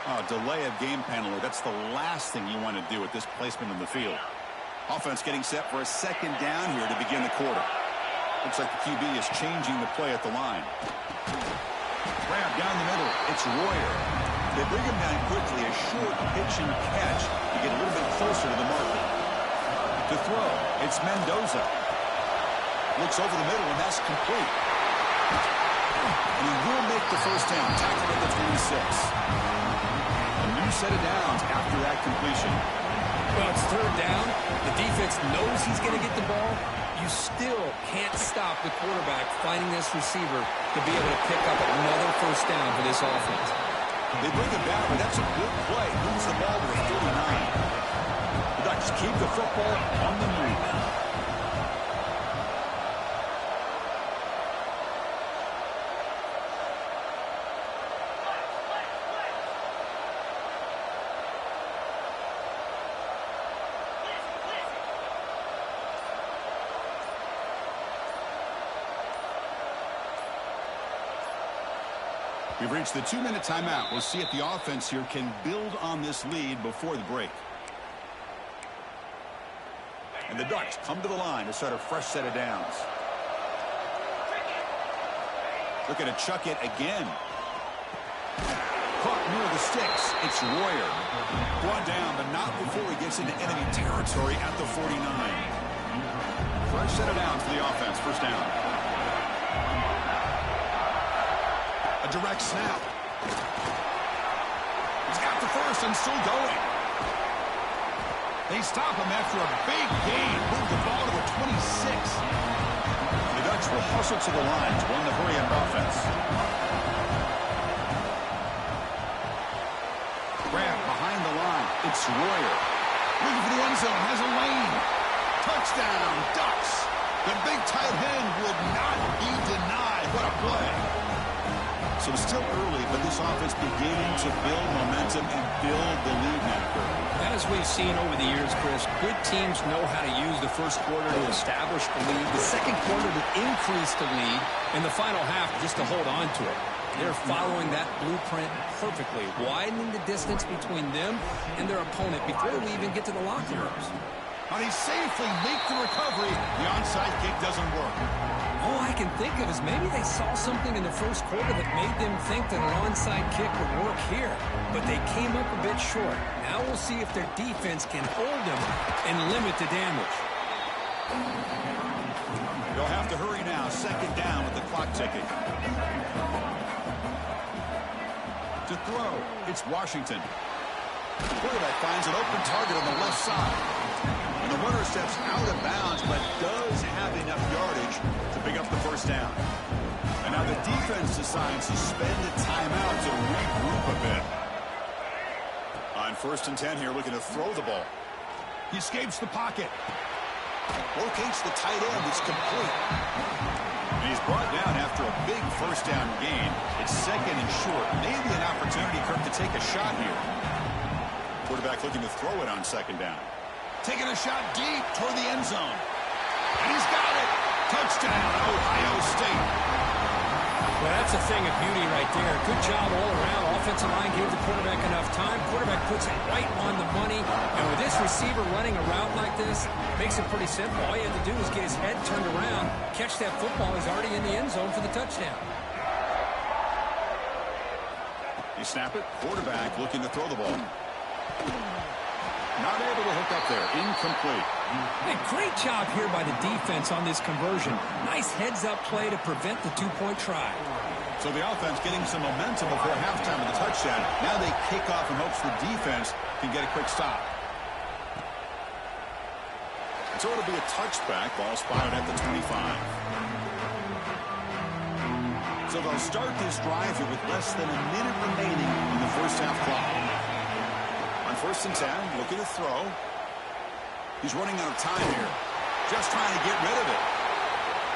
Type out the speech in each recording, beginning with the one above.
Oh, delay of game penalty. That's the last thing you want to do with this placement in the field. Offense getting set for a second down here to begin the quarter. Looks like the QB is changing the play at the line. Grab down the middle. It's Royer. They bring him down quickly. A short pitch and catch to get a little bit closer to the marker. To throw, it's Mendoza. Looks over the middle, and that's complete. And he will make the first down. Tackled at the 26. A new set of downs after that completion. Well, it's third down. The defense knows he's going to get the ball. You still can't stop the quarterback finding this receiver to be able to pick up another first down for this offense. They bring it down, but that's a good play. Moves the ball to the 39. The Ducks keep the football on the move. We've reached the 2-minute timeout. We'll see if the offense here can build on this lead before the break. And the Ducks come to the line to start a fresh set of downs. Looking to chuck it again. Caught near the sticks. It's Royer. Brought down, but not before he gets into enemy territory at the 49. Fresh set of downs for the offense. First down. A direct snap. He's got the first and still going. They stop him after a big gain. Move the ball to the 26. The Ducks will hustle to the line to run the hurry-up offense. Grab behind the line. It's Royer. Looking for the end zone. Has a lane. Touchdown, Ducks. The big tight end would not be denied. What a play. So it's still early, but this offense beginning to build momentum and build the lead marker. As we've seen over the years, Chris, good teams know how to use the first quarter to establish the lead, the second quarter to increase the lead, and the final half just to hold on to it. They're following that blueprint perfectly, widening the distance between them and their opponent before we even get to the locker rooms. How they safely make the recovery. The onside kick doesn't work. All I can think of is maybe they saw something in the first quarter that made them think that an onside kick would work here. But they came up a bit short. Now we'll see if their defense can hold them and limit the damage. They'll have to hurry now. Second down with the clock ticking. To throw, it's Washington. The quarterback finds an open target on the left side. And the runner steps out of bounds, but does have enough yardage to pick up the first down. And now the defense decides to spend a timeout to regroup a bit. On 1st and 10 here, looking to throw the ball. He escapes the pocket. Locates the tight end. It's complete. And he's brought down after a big first down gain. It's second and short. Maybe an opportunity, Kirk, to take a shot here. Quarterback looking to throw it on second down. Taking a shot deep toward the end zone. And he's got it. Touchdown, Ohio State. Well, that's a thing of beauty right there. Good job all around. Offensive line gave the quarterback enough time. Quarterback puts it right on the money. And with this receiver running a route like this, makes it pretty simple. All you have to do is get his head turned around, catch that football. He's already in the end zone for the touchdown. You snap it. Quarterback looking to throw the ball. Not able to hook up there. Incomplete. Hey, great job here by the defense on this conversion. Nice heads-up play to prevent the two-point try. So the offense getting some momentum before halftime of the touchdown. Now they kick off in hopes the defense can get a quick stop. So it'll be a touchback. Ball spotted at the 25. So they'll start this drive here with less than a minute remaining in the first half clock. On 1st and 10, looking to throw. He's running out of time here. Just trying to get rid of it.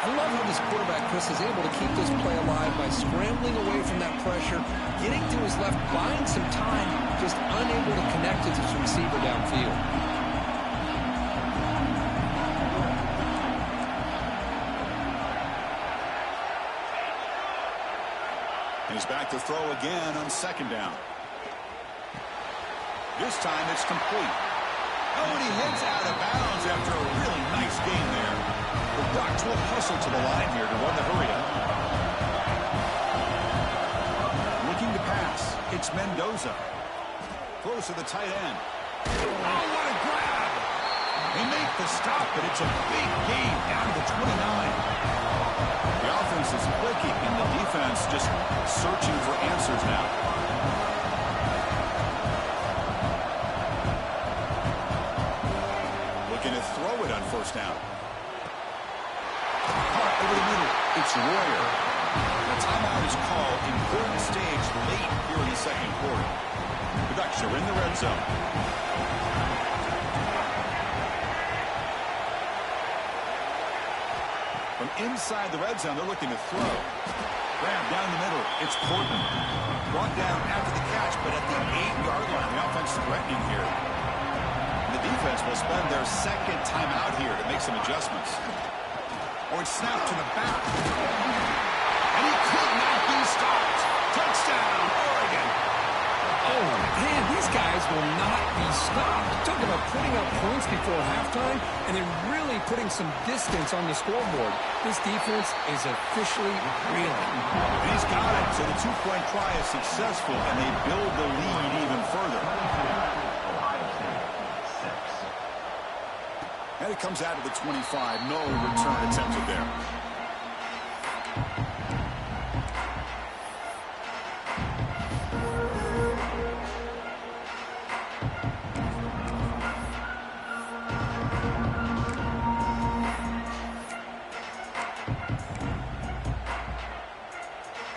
I love how this quarterback, Chris, is able to keep this play alive by scrambling away from that pressure, getting to his left, buying some time, just unable to connect to his receiver downfield. And he's back to throw again on second down. This time it's complete. Oh, and he heads out of bounds after a really nice game there. The Ducks will hustle to the line here to run the hurry up. Looking to pass. It's Mendoza. Close to the tight end. Oh, what a grab! They make the stop, but it's a big gain down to the 29. The offense is clicking, and the defense just searching for answers now. Looking to throw it on first down. Caught over the middle. It's Royer. The timeout is called. Important stage late here in the second quarter. The Ducks are in the red zone. From inside the red zone, they're looking to throw. Grab down the middle. It's Portman. Brought down after the catch, but at the 8-yard line, the offense threatening here. The defense will spend their second timeout here to make some adjustments. Or it's snapped to the back. And he could not be stopped. Touchdown, Oregon. Oh, man, these guys will not be stopped. Talk about putting up points before halftime and then really putting some distance on the scoreboard. This defense is officially reeling. And he's got it, so the two-point try is successful, and they build the lead even further. And it comes out of the 25. No return attempted there.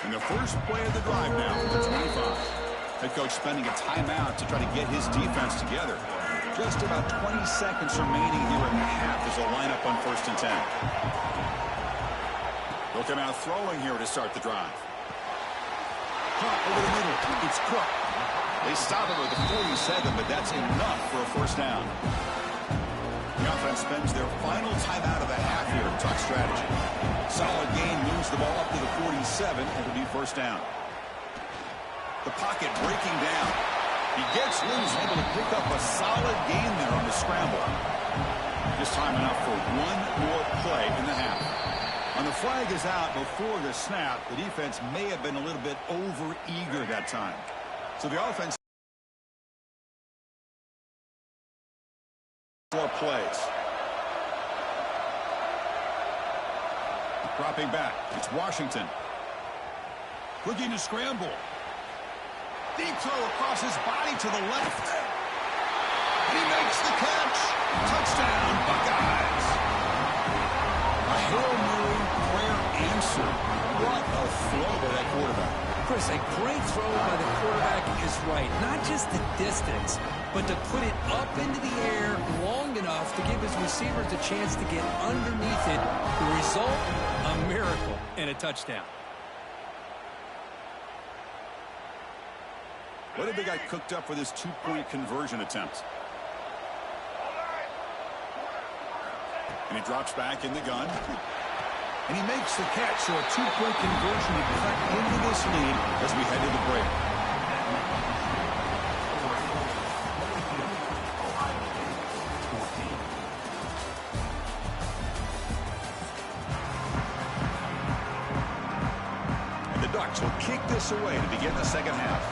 And the first play of the drive now for the 25. Head coach spending a timeout to try to get his defense together. Just about 20 seconds remaining here in the half as they'll line up on 1st and 10. They'll come out throwing here to start the drive. Caught over the middle. It's Cook. They stop him at the 47, but that's enough for a first down. The offense spends their final timeout of the half here to talk strategy. Solid gain moves the ball up to the 47. It'll be first down. The pocket breaking down. He gets loose, able to pick up a solid gain there on the scramble. This time enough for one more play in the half. And the flag is out before the snap. The defense may have been a little bit over-eager that time. So the offense 4 plays. Dropping back. It's Washington. Looking to scramble. Deep throw across his body to the left. And he makes the catch. Touchdown, Buckeyes. A Hail Mary prayer answer. What a throw by that quarterback. Chris, a great throw by the quarterback is right. Not just the distance, but to put it up into the air long enough to give his receivers a chance to get underneath it. The result, a miracle and a touchdown. What have they got cooked up for this two-point conversion attempt? And he drops back in the gun. And he makes the catch, so a two-point conversion to cut into this lead as we head to the break. And the Ducks will kick this away to begin the second half.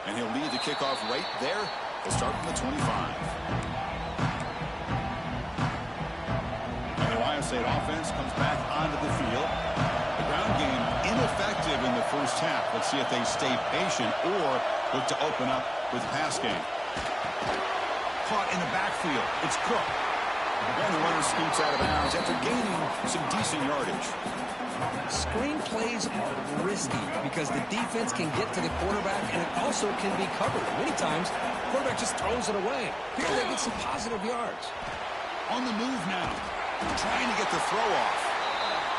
And he'll lead the kickoff right there. He'll start from the 25. And the Ohio State offense comes back onto the field. The ground game ineffective in the first half. Let's see if they stay patient or look to open up with the pass game. Caught in the backfield. It's Cook. And the runner scoots out of bounds after gaining some decent yardage. Screen plays are risky because the defense can get to the quarterback and it also can be covered. Many times, the quarterback just throws it away. Here they get some positive yards. On the move now, trying to get the throw off.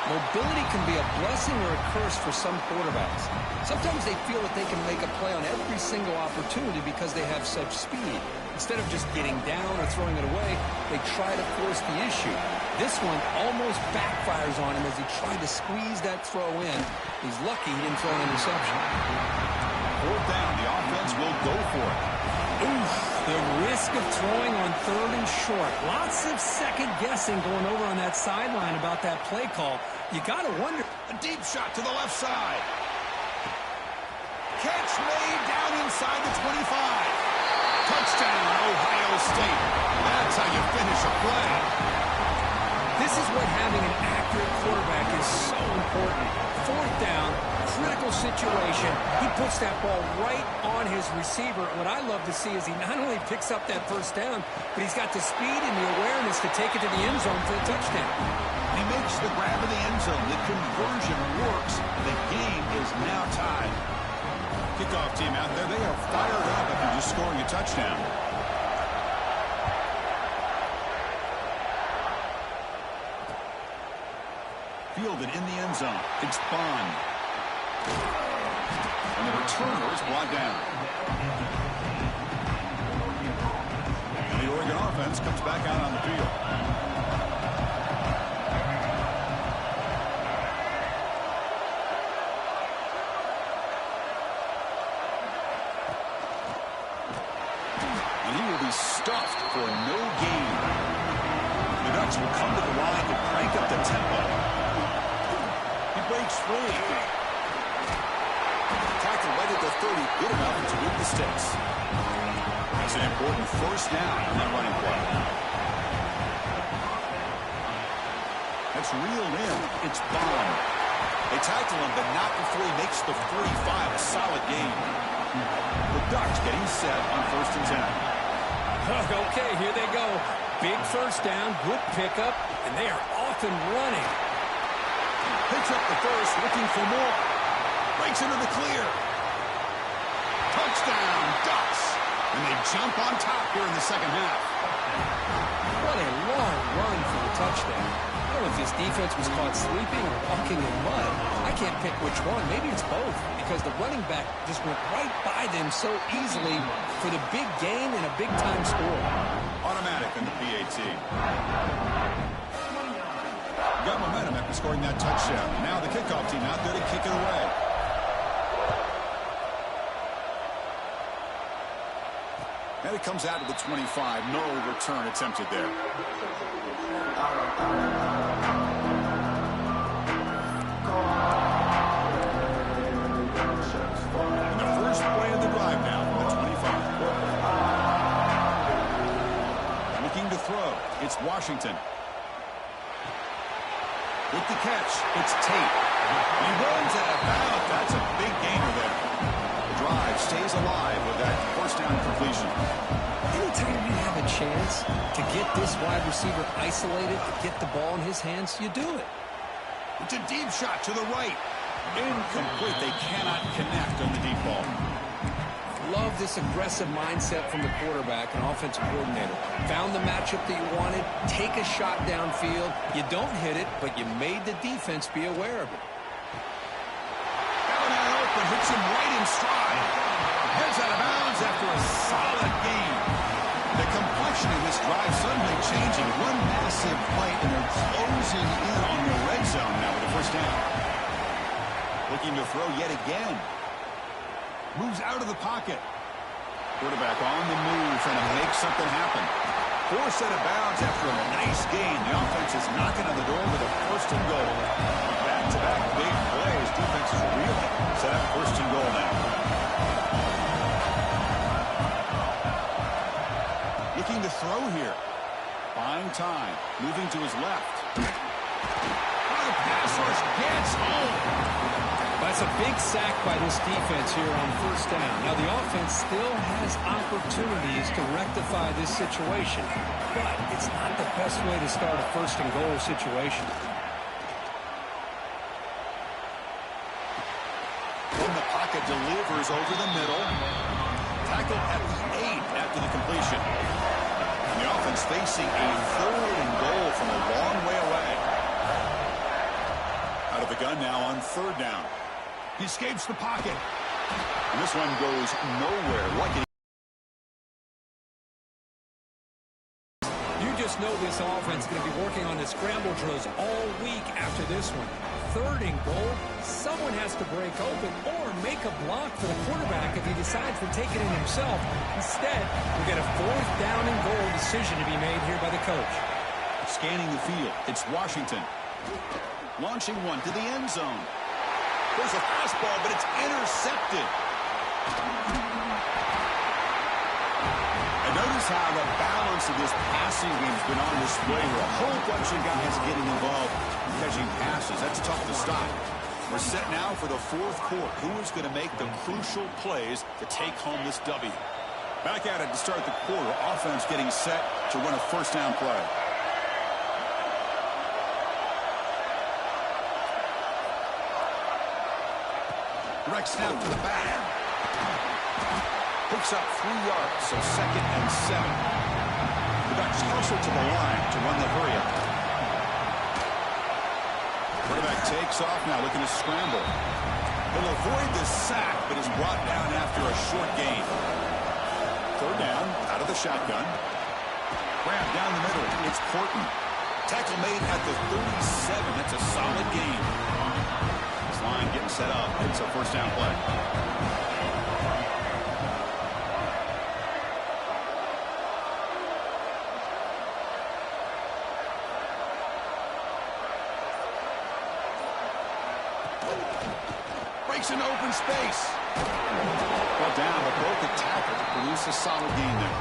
Mobility can be a blessing or a curse for some quarterbacks. Sometimes they feel that they can make a play on every single opportunity because they have such speed. Instead of just getting down or throwing it away, they try to force the issue. This one almost backfires on him as he tried to squeeze that throw in. He's lucky he didn't throw an interception. Fourth down, the offense will go for it. Oof, the risk of throwing on 3rd and short. Lots of second guessing going over on that sideline about that play call. You got to wonder. A deep shot to the left side. Catch made down inside the 25. Touchdown, Ohio State. That's how you finish a play. This is what having an accurate quarterback is so important. 4th down, critical situation. He puts that ball right on his receiver. What I love to see is he not only picks up that 1st down, but he's got the speed and the awareness to take it to the end zone for the touchdown. He makes the grab in the end zone. The conversion works. The game is now tied. Kickoff team out there, they are fired up after just scoring a touchdown. Fielded in the end zone. It's Bond. And the returner is brought down. And the Oregon offense comes back out on the field. And he will be stuffed for no gain. The Ducks will come to the line to crank up the tempo. He breaks free. Tackle right at the 30, good enough to move the sticks. That's an important 1st down on that running play. That's reeled in. It's Bond. They tackle him, but not before he makes the 45. A solid gain. The Ducks getting set on 1st and 10. Okay, here they go. Big 1st down, good pickup, and they are off and running. Picks up the 1st, looking for more. Breaks into the clear. Touchdown, Ducks. And they jump on top here in the 2nd half. What a long run for the touchdown. I don't know if this defense was caught sleeping or walking in mud. I can't pick which one. Maybe it's both, because the running back just went right by them so easily for the big gain and a big-time score. Automatic in the PAT. Got momentum after scoring that touchdown. Now the kickoff team out there to kick it away. And it comes out to the 25. No return attempted there. And the first play of the drive now from the 25. Looking to throw. It's Washington. With the catch, it's Tate. He runs out of bounds. That's a big gainer there. The drive stays alive with that 1st down completion. Anytime you have a chance to get this wide receiver isolated, to get the ball in his hands, you do it. It's a deep shot to the right. Incomplete. They cannot connect on the deep ball. Love this aggressive mindset from the quarterback and offensive coordinator. Found the matchup that you wanted, take a shot downfield. You don't hit it, but you made the defense be aware of it. That man open, hits him right in stride. Heads out of bounds after a solid game. The complexion of this drive suddenly changing. One massive play, and they're closing in on the red zone now with the 1st down. Looking to throw yet again. Moves out of the pocket. Quarterback on the move, trying to make something happen. Forced out of bounds after a nice gain. The offense is knocking on the door with a 1st and goal. Back-to-back big plays. Defense is reeling. Set up 1st and goal now. Looking to throw here. Buying time. Moving to his left. The pass rush gets home. That's a big sack by this defense here on 1st down. Now, the offense still has opportunities to rectify this situation, but it's not the best way to start a 1st and goal situation. In the pocket, delivers over the middle. Tackled at the 8 after the completion. And the offense facing a 3rd and goal from a long way away. Out of the gun now on 3rd down. He escapes the pocket. And this one goes nowhere. Lucky. You just just know this offense is going to be working on the scramble drills all week after this one. 3rd and goal, someone has to break open or make a block for the quarterback if he decides to take it in himself. Instead, we get a 4th down and goal decision to be made here by the coach. Scanning the field, it's Washington. Launching one to the end zone. There's a fastball, but it's intercepted. And notice how the balance of this passing game has been on display here. A whole bunch of guys getting involved catching passes. That's tough to stop. We're set now for the 4th quarter. Who is going to make the crucial plays to take home this W? Back at it to start the quarter. Offense getting set to run a 1st down play. Direct snap to the back. Picks up 3 yards, so 2nd and 7. The Ducks hustle to the line to run the hurry-up. Quarterback takes off now, looking to scramble. He'll avoid the sack, but is brought down after a short gain. 3rd down, out of the shotgun. Grab down the middle, it's Horton. Tackle made at the 37. That's a solid gain. This line getting set up. It's a 1st down play. Breaks into open space. Well down, but broke the tackle to produce a solid gain there.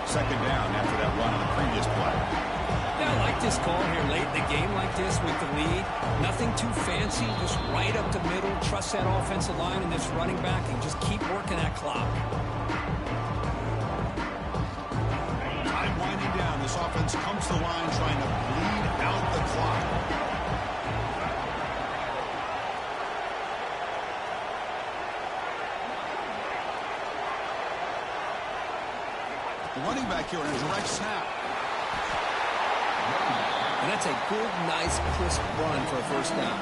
2nd down after that run on the previous play. Yeah, I like this call here late in the game like this with the lead. Nothing too fancy, just right up the middle. Trust that offensive line and this running back and just keep working that clock. Time winding down. This offense comes to the line trying to bleed out the clock. The running back here on a direct snap. And that's a good, nice, crisp run for a 1st down.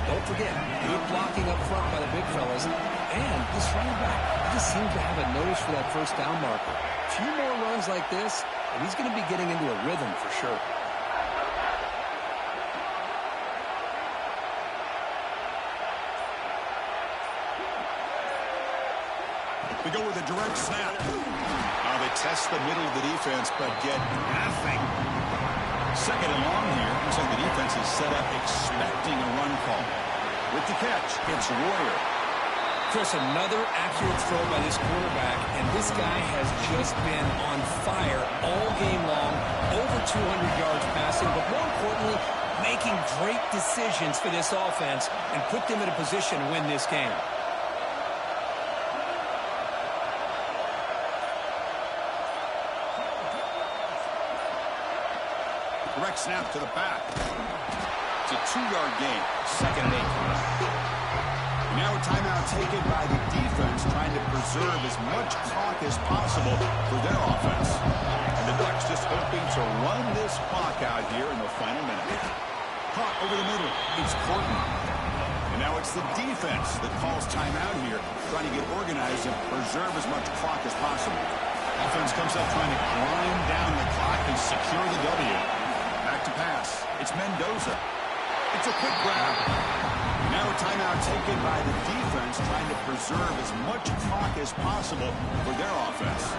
Don't forget, good blocking up front by the big fellas. And this running back just seems to have a nose for that 1st down marker. A few more runs like this, and he's going to be getting into a rhythm for sure. They go with a direct snap. They test the middle of the defense, but get nothing. 2nd and long here. Looks like the defense is set up expecting a run call. With the catch, it's Warrior. Chris, another accurate throw by this quarterback, and this guy has just been on fire all game long. Over 200 yards passing, but more importantly, making great decisions for this offense and put them in a position to win this game. Direct snap to the back. It's a 2-yard gain. 2nd and 8. Now a timeout taken by the defense, trying to preserve as much clock as possible for their offense. And the Ducks just hoping to run this clock out here in the final minute. Caught over the middle. It's Horton. And now it's the defense that calls timeout here, trying to get organized and preserve as much clock as possible. Offense comes up trying to grind down the clock and secure the W. Back to pass. It's Mendoza. It's a quick grab. Now a timeout taken by the defense, trying to preserve as much clock as possible for their offense.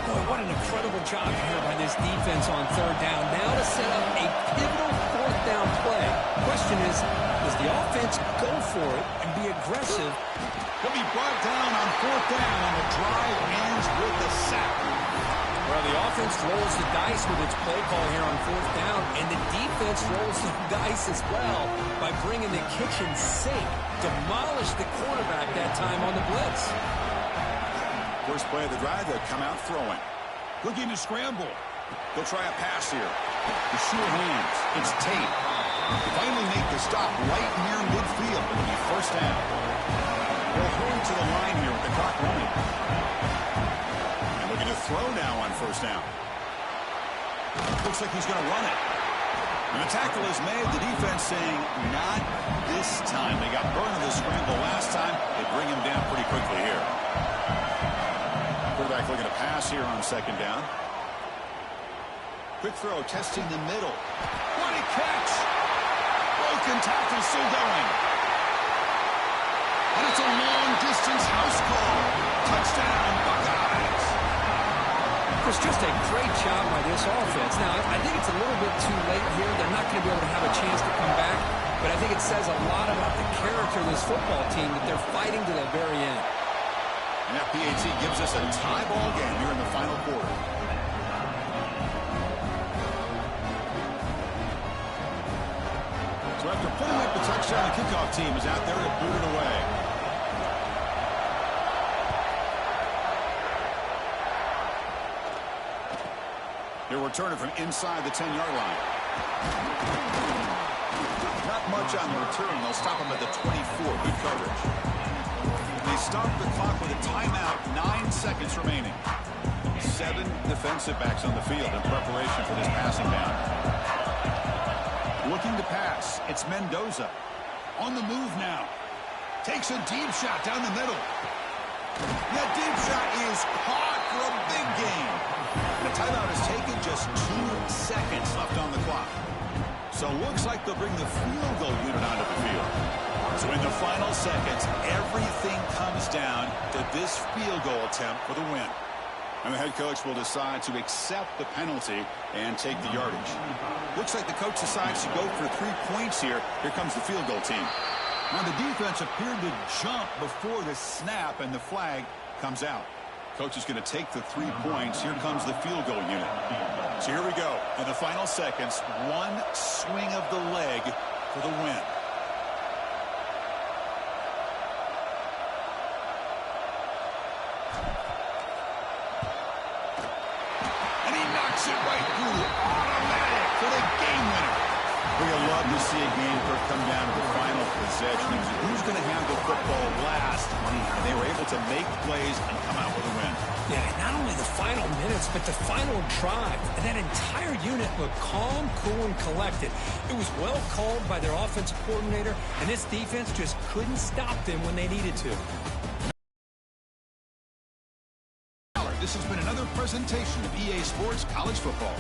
Boy, what an incredible job here by this defense on 3rd down. Now to set up a pivotal 4th down play. Question is, does the offense go for it and be aggressive? He'll be brought down on 4th down, and the drive ends with a sack. Well, the offense rolls the dice with its play call here on 4th down, and the defense rolls the dice as well by bringing the kitchen sink. Demolished the quarterback that time on the blitz. First play of the drive, they'll come out throwing. Looking to scramble. They'll try a pass here. The sure hands. It's Tate. Finally make the stop right near midfield. It'll be 1st down. They'll hurry to the line here with the clock running. Looking to throw now on 1st down. Looks like he's going to run it. And the tackle is made. The defense saying, not this time. They got burned in the scramble last time. They bring him down pretty quickly here. Quarterback looking to pass here on 2nd down. Quick throw, testing the middle. What a catch! Broken tackle, still going. And it's a long-distance house call. Touchdown, Buckeyes. It's just a great job by this offense. Now, I think it's a little bit too late here. They're not going to be able to have a chance to come back. But I think it says a lot about the character of this football team that they're fighting to the very end. And that PAT gives us a tie ball game here in the final quarter. So after putting up the touchdown, the kickoff team is out there to boot it away. They'll return it from inside the 10-yard line. Not much on the return. They'll stop him at the 24. Good coverage. They stop the clock with a timeout. 9 seconds remaining. 7 defensive backs on the field in preparation for this passing down. Looking to pass. It's Mendoza. On the move now. Takes a deep shot down the middle. That deep shot is caught for a big gain. The timeout is taken, just 2 seconds left on the clock. So looks like they'll bring the field goal unit onto the field. So in the final seconds, everything comes down to this field goal attempt for the win. And the head coach will decide to accept the penalty and take the yardage. Looks like the coach decides to go for 3 points here. Here comes the field goal team. Now the defense appeared to jump before the snap, and the flag comes out. Coach is going to take the 3 points. Here comes the field goal unit. So here we go. In the final seconds, 1 swing of the leg for the win. And he knocks it right through. Automatic for the game winner. We'd love to see a game come down to the final possession. Who's going to have the football last? And they were able to make plays and come out with a win. Yeah, not only the final minutes, but the final drive. And that entire unit looked calm, cool, and collected. It was well called by their offensive coordinator, and this defense just couldn't stop them when they needed to. This has been another presentation of EA Sports College Football.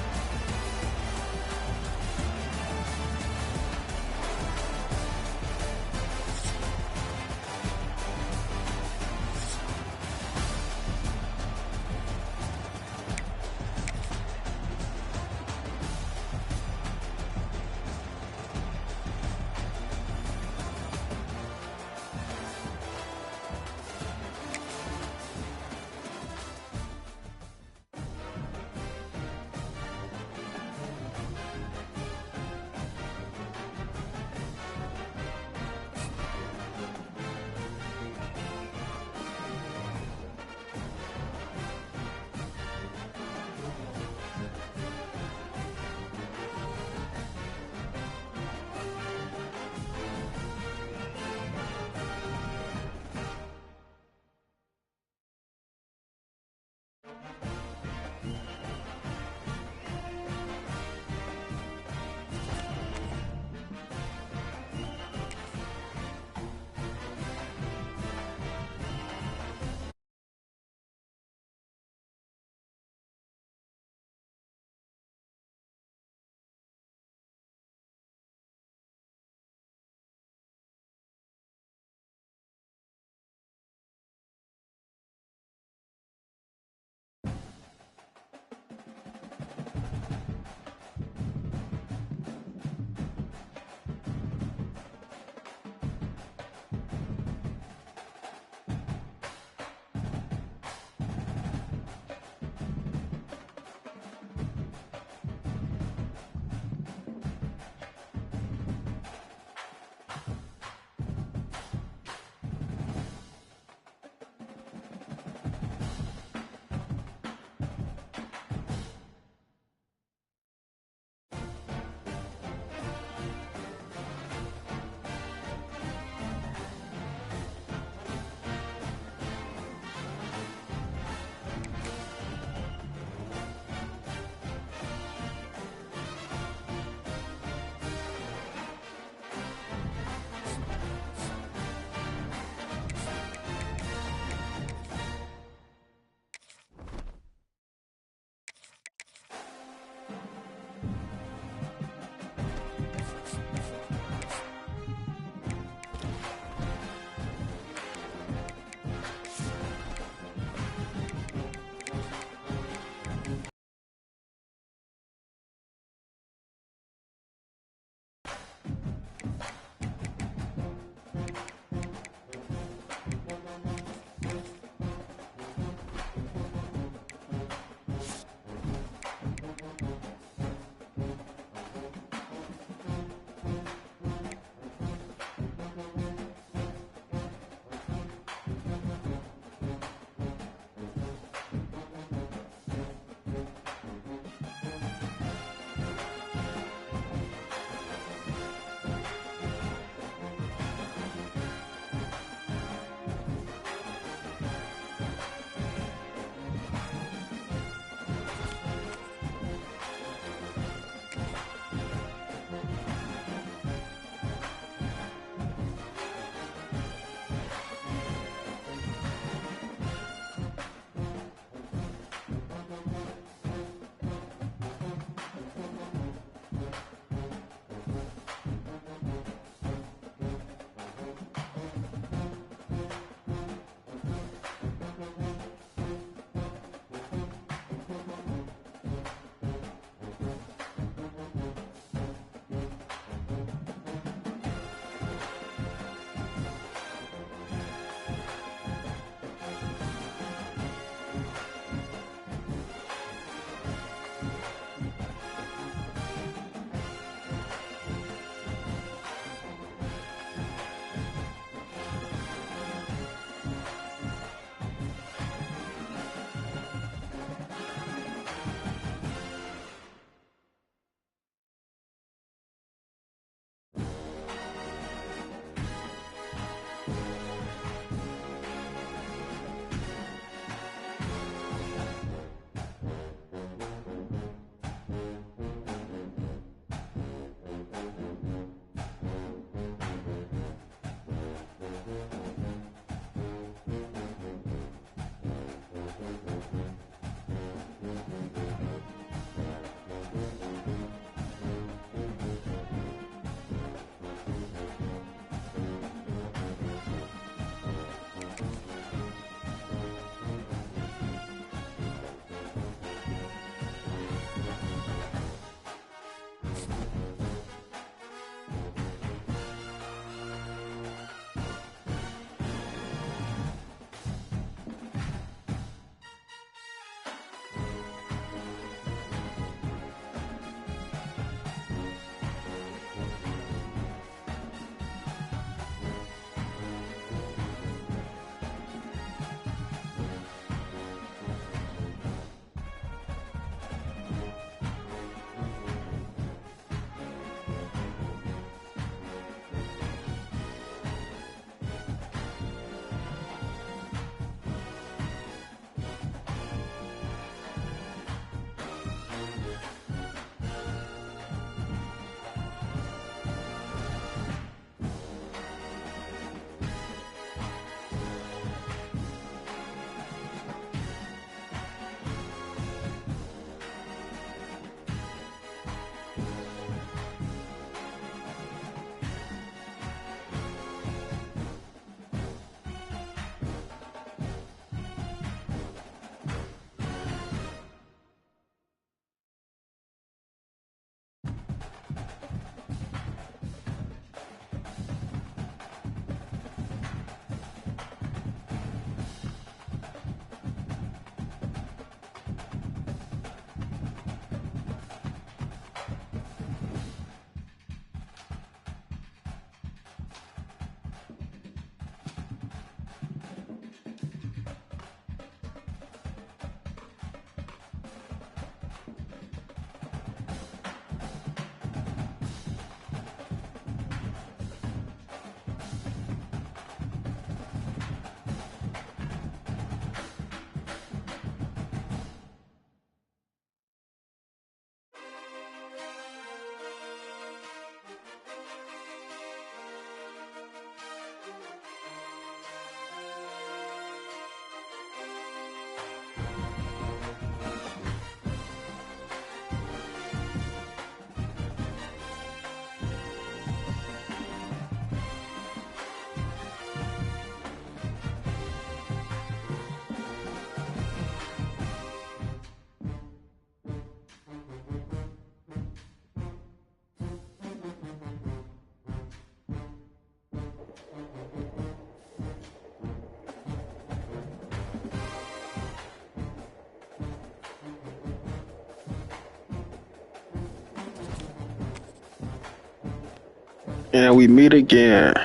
And we meet again.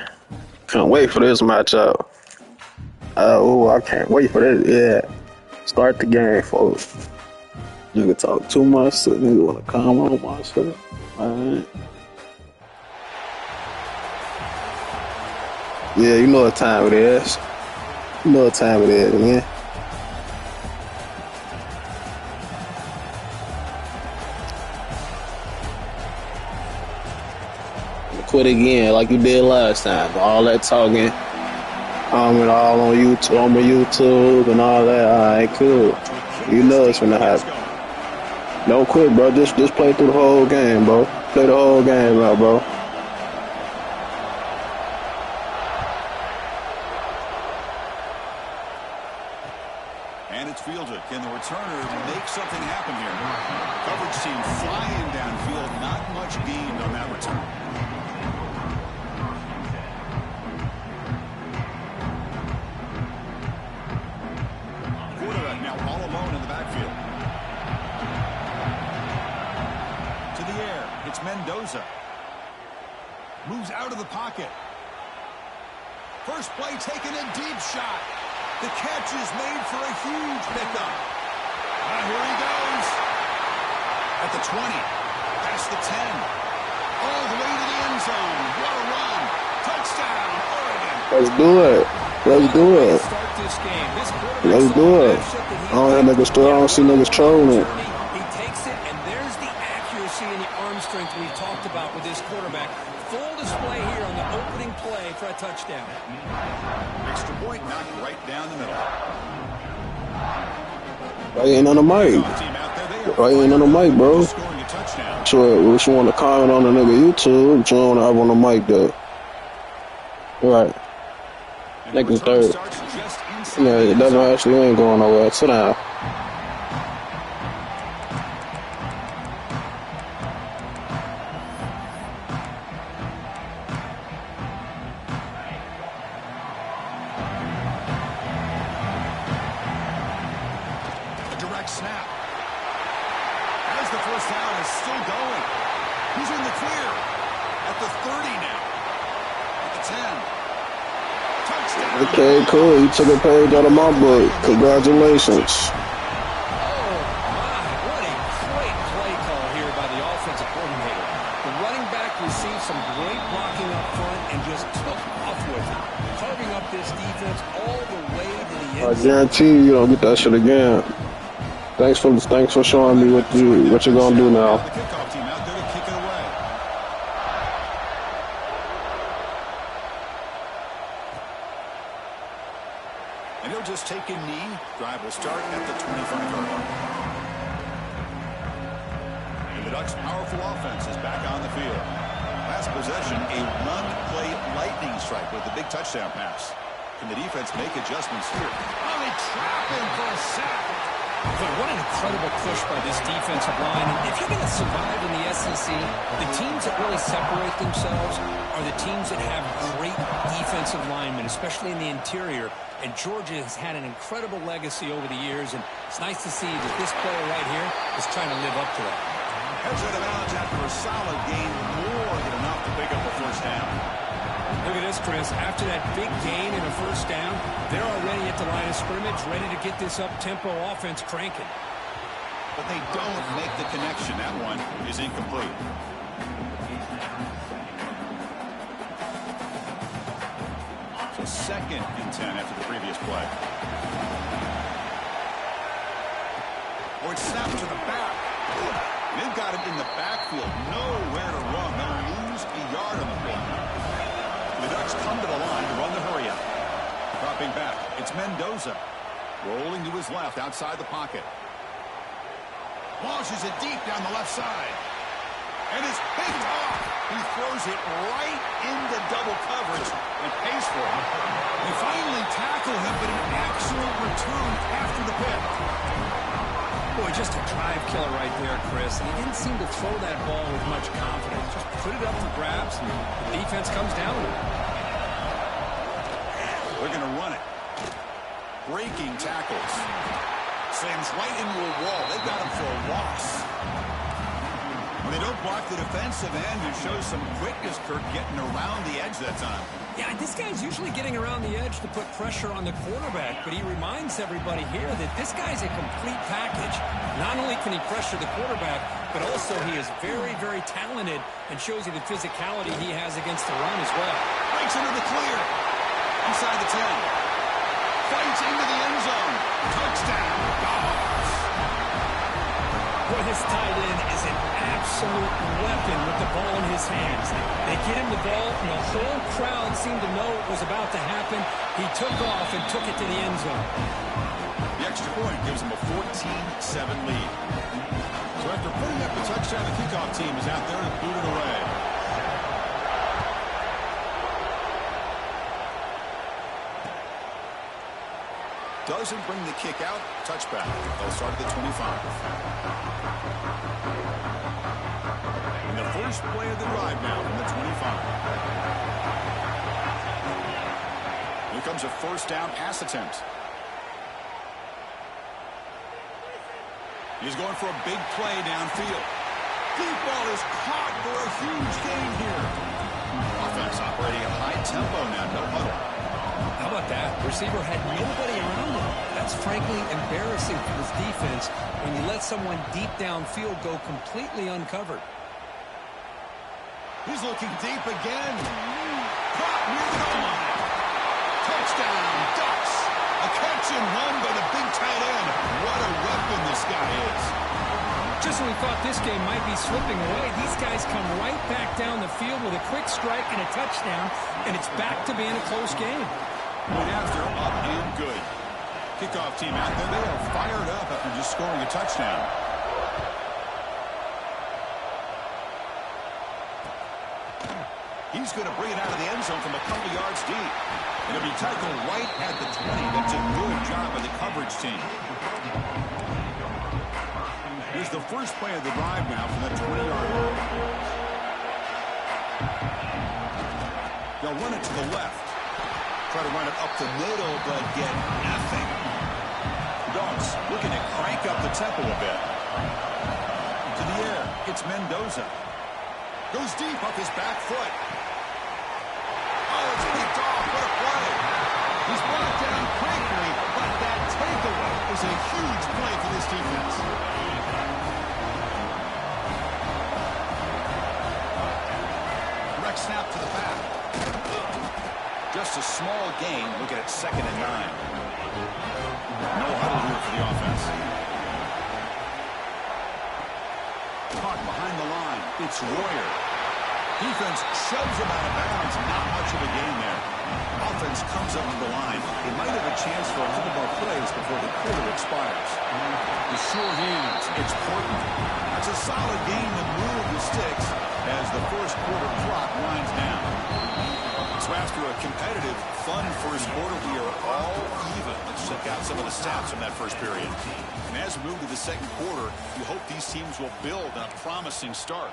Can't wait for this matchup. Oh, I can't wait for this. Yeah. Start the game, folks. You can talk too much, so nigga wanna calm on my shit. Alright. Yeah, you know what time it is. You know what time it is, man. Quit again like you did last time. All that talking. And all on YouTube and all that. Alright, cool. You know it's gonna happen. Don't quit, bro. Just play through the whole game, bro. Play the whole game out, bro. And it's fielded. Can the returner make something happen here? Coverage team flying downfield. Not much gained on that return. Quarterback now all alone in the backfield. To the air. It's Mendoza. Moves out of the pocket. First play taken, a deep shot. The catch is made for a huge pickup. Here he goes. At the 20. Past the 10. All the way to the end zone. What a run. Touchdown, Oregon. Let's do it. Let's do it. Let's do it. I don't see niggas trolling it. He takes it, and there's the accuracy and the arm strength we've talked about with this quarterback. Full display here on the opening play for a touchdown. Extra point knocked right down the middle. Right in on the mic. Right in on the mic, bro. Sure, what you want to comment on the nigga YouTube, what you want to have on the mic, though. Right. Second, third. Yeah, it doesn't actually ain't going nowhere. Sit down. A direct snap. As the first down is still going. He's in the clear. At the 30 now. At the 10. Touchdown. Okay, cool. You took a page out of my book. Congratulations. Oh, my. What a great play call here by the offensive coordinator. The running back received some great blocking up front and just took off with it, carving up this defense all the way to the end. I guarantee you don't get that shit again. Thanks for showing me what you're gonna do now. The kickoff team out there to kick it away. And he'll just take a knee. Drive will start at the 25-yard line. And the Ducks' powerful offense is back on the field. Last possession, a run-play lightning strike with the big touchdown pass. Can the defense make adjustments here? Oh, they trap him for a sack. But what an incredible push by this defensive line. And if you're going to survive in the SEC, the teams that really separate themselves are the teams that have great defensive linemen, especially in the interior. And Georgia has had an incredible legacy over the years, and it's nice to see that this player right here is trying to live up to that. Heads out of bounds after a solid gain, more than enough to pick up the first down. Look at this, Chris. After that big gain and a first down, they're already at the line of scrimmage, ready to get this up-tempo offense cranking. But they don't make the connection. That one is incomplete. So 2nd and 10 after the previous play. Or it's snapped to the back. They've got him in the backfield. Nowhere to run. They'll lose a yard on the play. The Ducks come to the line to run the hurry up. Dropping back. It's Mendoza. Rolling to his left outside the pocket. Launches it deep down the left side. And is picked off. He throws it right into double coverage and pays for it. They finally tackle him, but an excellent return after the pick. Boy, just a drive killer right there, Chris. And he didn't seem to throw that ball with much confidence. Just put it up for grabs, and the defense comes down with it. They're going to run it. Breaking tackles. Sends right into a wall. They've got him for a loss. They don't block the defensive end and show some quickness, Kirk, getting around the edge that time. Yeah, this guy's usually getting around the edge to put pressure on the quarterback, but he reminds everybody here that this guy's a complete package. Not only can he pressure the quarterback, but also he is very, very talented and shows you the physicality he has against the run as well. Breaks into the clear. Inside the 10. Fights into the end zone. Touchdown. Dogs. Boy, this tight end is an absolute weapon with the ball in his hands. They get him the ball, and the whole crowd seemed to know it was about to happen. He took off and took it to the end zone. The extra point gives him a 14-7 lead. So after putting up the touchdown, the kickoff team is out there to boot it away. Doesn't bring the kick out. Touchback. They'll start at the 25. And the first play of the drive now from the 25. Here comes a first down pass attempt. He's going for a big play downfield. Deep ball is caught for a huge gain here. Offense operating at high tempo now. No huddle. How about that? The receiver had nobody around him. That's frankly embarrassing for this defense when you let someone deep downfield go completely uncovered. He's looking deep again. Caught near the goal line. Touchdown, Ducks. A catch and run by the big tight end. What a weapon this guy is. Just when we thought this game might be slipping away, these guys come right back down the field with a quick strike and a touchdown, and it's back to being a close game. Went after, up and good. Kickoff team out there. They are fired up after just scoring a touchdown. He's going to bring it out of the end zone from a couple yards deep. It'll be tackled right at the 20. That's a good job by the coverage team. Here's the first play of the drive now from the 20-yard line. They'll run it to the left. Try to run it up the middle, but get nothing. Dogs looking to crank up the tempo a bit. To the air, it's Mendoza. Goes deep up his back foot. Oh, it's picked off. What a play. He's brought down quickly, but that takeaway is a huge play for this defense. Direct snap to the back. Just a small gain. Looking at 2nd and 9. No huddle here for the offense. Caught behind the line. It's Royer. Defense shoves him out of bounds. Not much of a gain there. Offense comes up to the line. They might have a chance for a couple more plays before the quarter expires. The sure hands. It's Portland. That's a solid game to move the sticks as the first quarter clock winds down. So after a competitive, fun first quarter, we are all even. Let's check out some of the stats from that first period. And as we move to the second quarter, you hope these teams will build on a promising start.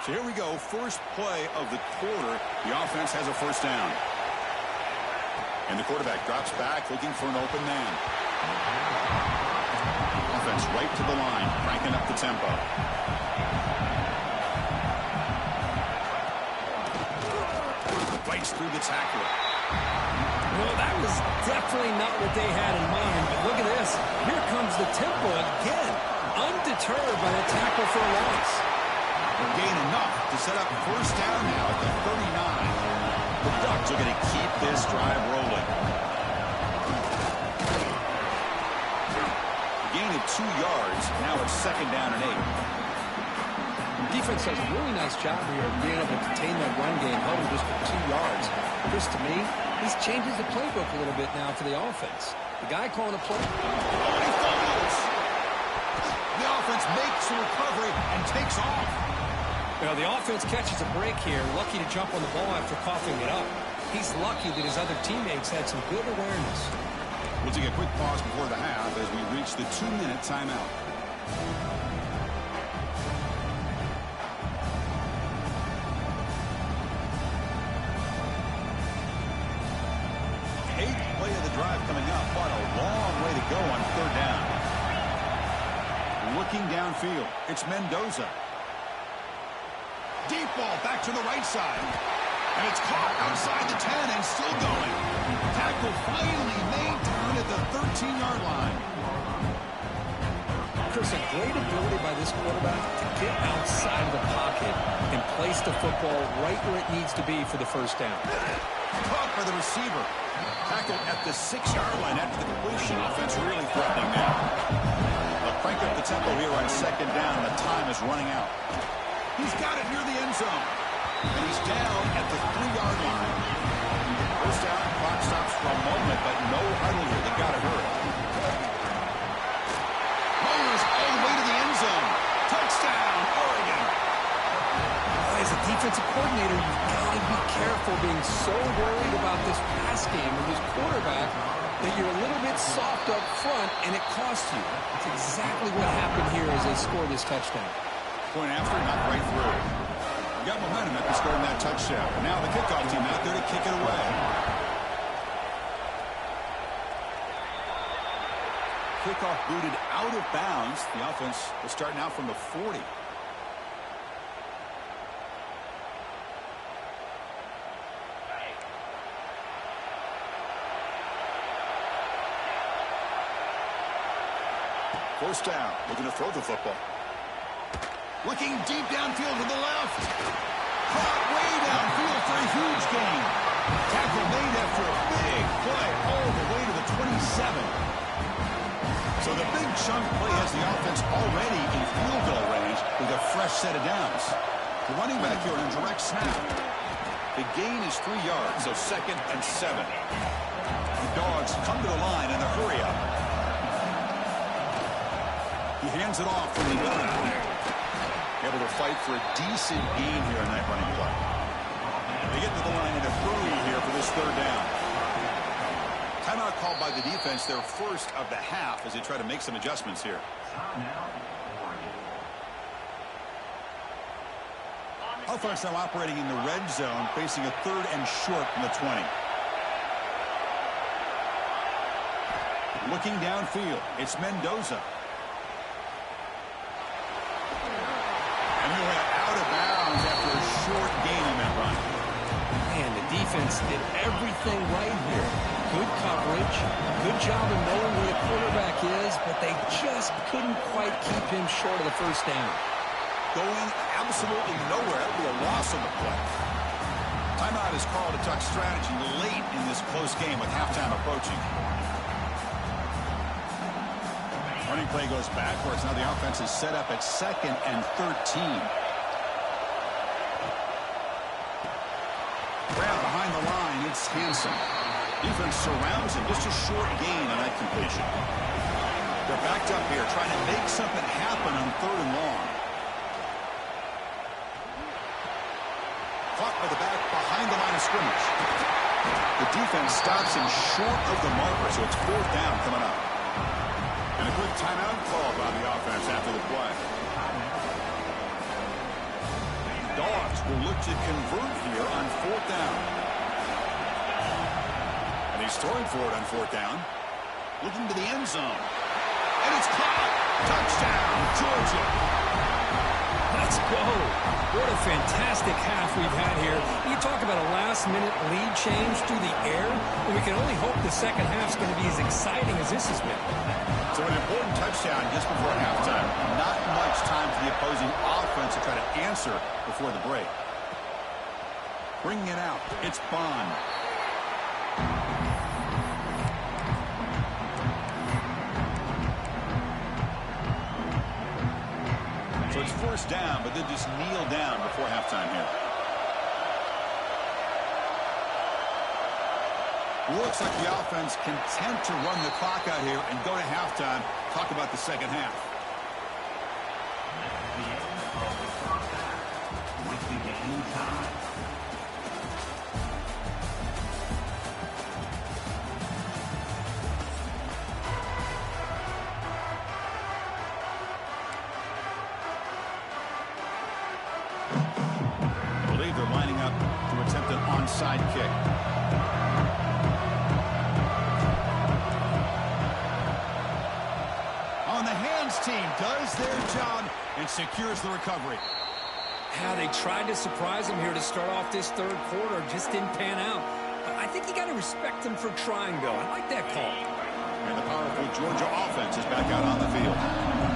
So here we go, first play of the quarter. The offense has a first down. And the quarterback drops back looking for an open man. Offense right to the line, cranking up the tempo. Bites through the tackler. Well, that was definitely not what they had in mind, but look at this. Here comes the tempo again, undeterred by the tackle for a loss. They'll gain enough to set up first down now at the 39. The Ducks are going to keep this drive rolling. Gain of 2 yards. Now it's 2nd down and 8. The defense does a really nice job here of being able to contain that run game, held him just for 2 yards. Chris, to me, this changes the playbook a little bit now for the offense. The guy calling a play. Oh, he fumbles. The offense makes a recovery and takes off. Well, the offense catches a break here, lucky to jump on the ball after coughing it up. He's lucky that his other teammates had some good awareness. We'll take a quick pause before the half as we reach the 2-minute timeout. 8th play coming up, but a long way to go on third down. Looking downfield, it's Mendoza. Deep ball back to the right side. And it's caught outside the 10 and still going. Tackle finally made down at the 13-yard line. Chris, a great ability by this quarterback to get outside of the pocket and place the football right where it needs to be for the first down. Caught by the receiver. Tackled at the 6-yard line after the completion. Offense really threatening now. They'll crank up the tempo here on second down. The time is running out. He's got it near the end zone. And he's down at the 3-yard line. First down, clock stops for a moment, but no huddle here. They got to hurry. Mowers all the way to the end zone. Touchdown, Oregon. As a defensive coordinator, you've got to be careful being so worried about this pass game and this quarterback that you're a little bit soft up front, and it costs you. That's exactly what happened here as they scored this touchdown. Point after, not right through. Got momentum after scoring that touchdown. Now the kickoff team out there to kick it away. Kickoff booted out of bounds. The offense will start now from the 40. First down. Looking to throw the football. Looking deep downfield to the left. Caught way downfield for a huge gain. Tackle made after a big play all the way to the 27. So the big chunk play has the offense already in field goal range with a fresh set of downs. The running back here on a direct snap. The gain is 3 yards, so 2nd and 7. The Dogs come to the line in the hurry up. He hands it off from the gun. Able to fight for a decent gain here on that running play. They get to the line in a hurry here for this third down. Timeout called by the defense, their first of the half, as they try to make some adjustments here. Offense now operating in the red zone, facing a 3rd and short from the 20. Looking downfield, it's Mendoza. And he went out of bounds after a short gain on that run. Man, the defense did everything right here. Good coverage, good job of knowing where the quarterback is, but they just couldn't quite keep him short of the first down. Going absolutely nowhere. That'll be a loss on the play. Timeout is called to talk strategy late in this close game with halftime approaching. Running play goes backwards. Now the offense is set up at 2nd and 13. Grab behind the line. It's Hansen. Defense surrounds him. Just a short gain on that completion. They're backed up here trying to make something happen on 3rd and long. Caught by the back behind the line of scrimmage. The defense stops him short of the marker, so it's 4th down coming up. And a quick timeout call by the offense after the play. Dogs will look to convert here on 4th down. And he's throwing for it on 4th down. Looking to the end zone. And it's caught. Touchdown, Georgia. Let's go. What a fantastic half we've had here. You talk about a last-minute lead change through the air, and we can only hope the second half's going to be as exciting as this has been. So an important touchdown just before halftime. Not much time for the opposing offense to try to answer before the break. Bringing it out, it's Bond. So it's 1st down, but they just kneel down before halftime here. Looks like the offense content to run the clock out here and go to halftime. Talk about the second half. I believe they're lining up to attempt an onside kick. defense team does their job and secures the recovery. Yeah, they tried to surprise him here to start off this third quarter. Just didn't pan out. But I think you got to respect him for trying, though. I like that call. And the powerful Georgia offense is back out on the field.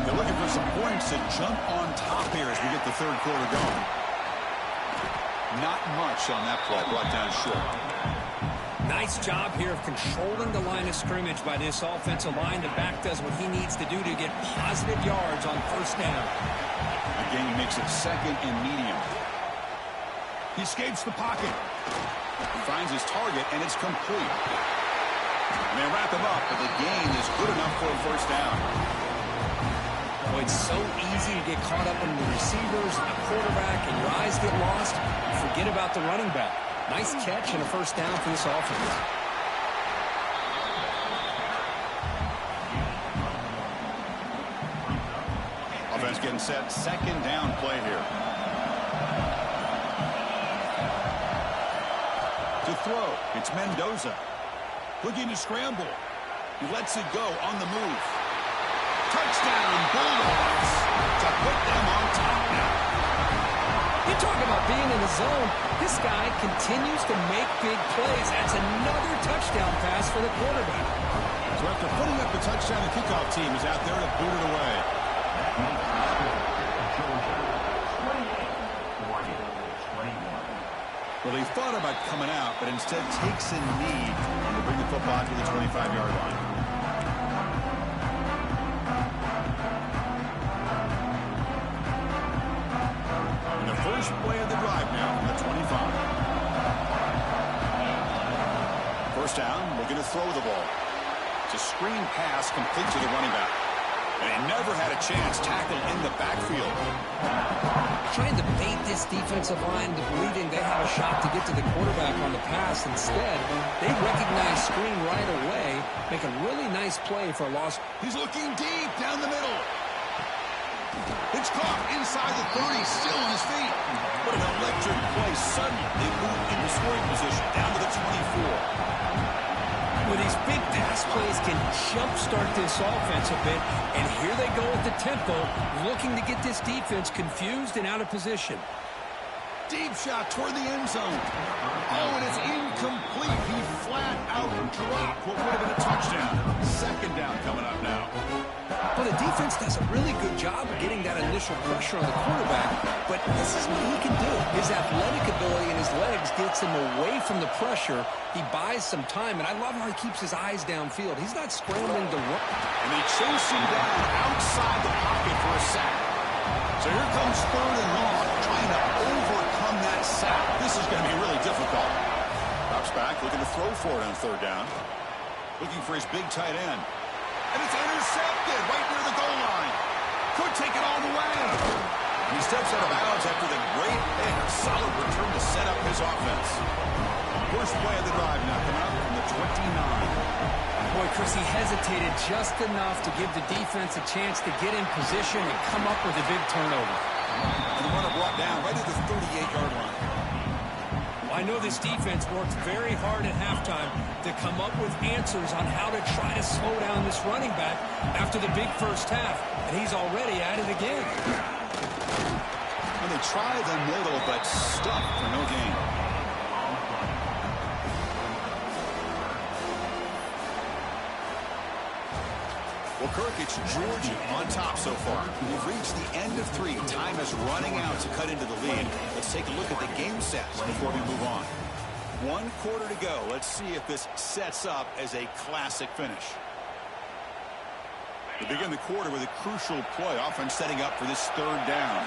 They're looking for some points to jump on top here as we get the third quarter going. Not much on that play, brought down short. Nice job here of controlling the line of scrimmage by this offensive line. The back does what he needs to do to get positive yards on first down. Again, he makes it second and medium. He escapes the pocket. He finds his target, and it's complete. And they wrap him up, but the gain is good enough for a first down. Oh, it's so easy to get caught up in the receivers and the quarterback, and your eyes get lost. You forget about the running back. Nice catch and a first down for this offense. Offense getting set. Second down play here. To throw, it's Mendoza. Looking to scramble. He lets it go on the move. Touchdown, Bulldogs, to put them on top now. You talk about being in the zone. This guy continues to make big plays. That's another touchdown pass for the quarterback. So after putting up the touchdown, the kickoff team is out there to boot it away. Well, he thought about coming out, but instead takes a knee to bring the football to the 25-yard line. And the first play of the drive now from the 25. First down, looking to throw the ball. It's a screen pass complete to the running back. And he never had a chance tackled in the backfield. Trying to bait this defensive line to believing they have a shot to get to the quarterback on the pass. Instead, they recognize screen right away, make a really nice play for a loss. He's looking deep down the middle. It's caught inside the 30, still on his feet. What an electric play. Suddenly, they move into scoring position, down to the 24. Well, these big pass plays can jumpstart this offense a bit, and here they go at the tempo, looking to get this defense confused and out of position. Deep shot toward the end zone. Oh, and it's incomplete. He flat out dropped what would have been a touchdown. Second down coming up now. Well, the defense does a really good job of getting that initial pressure on the quarterback, but this is what he can do. His athletic ability and his legs gets him away from the pressure. He buys some time, and I love how he keeps his eyes downfield. He's not scrambling to run. And they chase him down outside the pocket for a sack. So here comes third and long, trying to overcome that sack. This is going to be really difficult. Drops back, looking to throw for it on third down. Looking for his big tight end. And it's intercepted right near the goal line. Could take it all the way. And he steps out of bounds after the great pick. Solid return to set up his offense. First play of the drive now coming up from the 29. Boy, Chris, he hesitated just enough to give the defense a chance to get in position and come up with a big turnover. And the runner brought down right at the 38-yard line. Well, I know this defense worked very hard at halftime to come up with answers on how to try to slow down this running back after the big first half, and he's already at it again. And they try the middle, but stuck for no gain. Well, Kirk, it's Georgia on top so far. We've reached the end of 3. Time is running out to cut into the lead. Let's take a look at the game sets before we move on. 1 quarter to go. Let's see if this sets up as a classic finish. We begin the quarter with a crucial play. Offense setting up for this third down.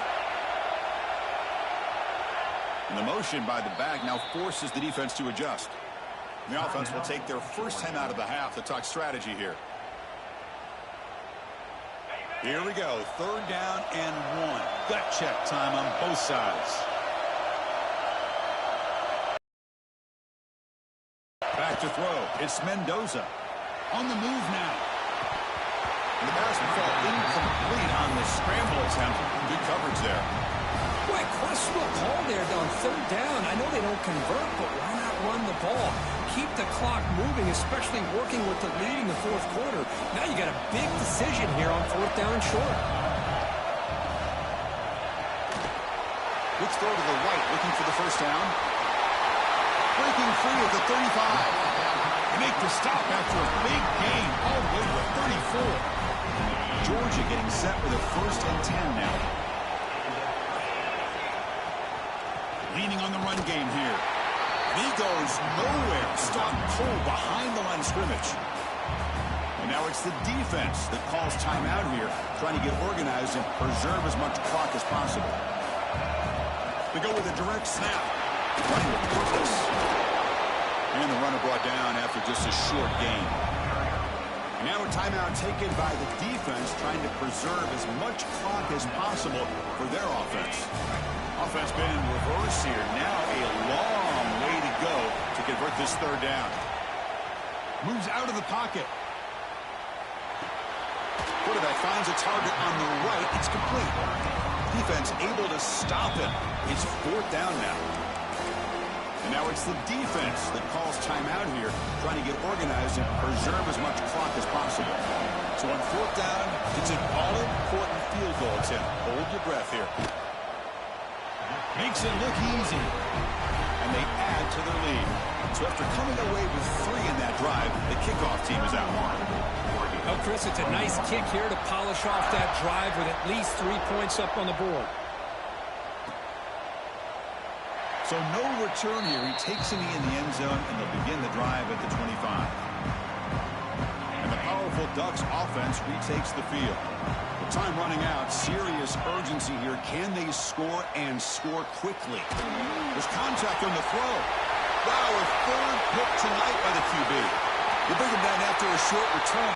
And the motion by the back now forces the defense to adjust. And the offense will take their first time out of the half to talk strategy here. Here we go. Third down and 1. Gut check time on both sides. Back to throw. It's Mendoza. On the move now. And the pass will fall incomplete on the scramble attempt. Good coverage there. Boy, questionable call there on third down. I know they don't convert, but why not run the ball. Keep the clock moving, especially working with the lead in the fourth quarter. Now you got a big decision here on fourth down and short. Quick throw to the right, looking for the first down. Breaking free at the 35. They make the stop after a big gain all the way to the 34. Georgia getting set with a 1st and 10 now. Leaning on the run game here. And he goes nowhere. Stop cold behind the line of scrimmage. And now it's the defense that calls timeout here, trying to get organized and preserve as much clock as possible. They go with a direct snap. Running with purpose. And the runner brought down after just a short gain. And now a timeout taken by the defense, trying to preserve as much clock as possible for their offense. Offense been in reverse here. Now a long way to go to convert this 3rd down. Moves out of the pocket. Quarterback finds a target on the right. It's complete. Defense able to stop it. It's 4th down now. And now it's the defense that calls timeout here, trying to get organized and preserve as much clock as possible. So on 4th down, it's an all-important field goal attempt. Hold your breath here. Makes it look easy. And they add to their lead. So after coming away with 3 in that drive, the kickoff team is out. Well, Chris, it's a nice kick here to polish off that drive with at least 3 points up on the board. So no return here. He takes a knee in the end zone, and they'll begin the drive at the 25. And the powerful Ducks offense retakes the field. With time running out, serious urgency here. Can they score and score quickly? There's contact on the throw. Wow, a 3rd pick tonight by the QB. They bring him down after a short return.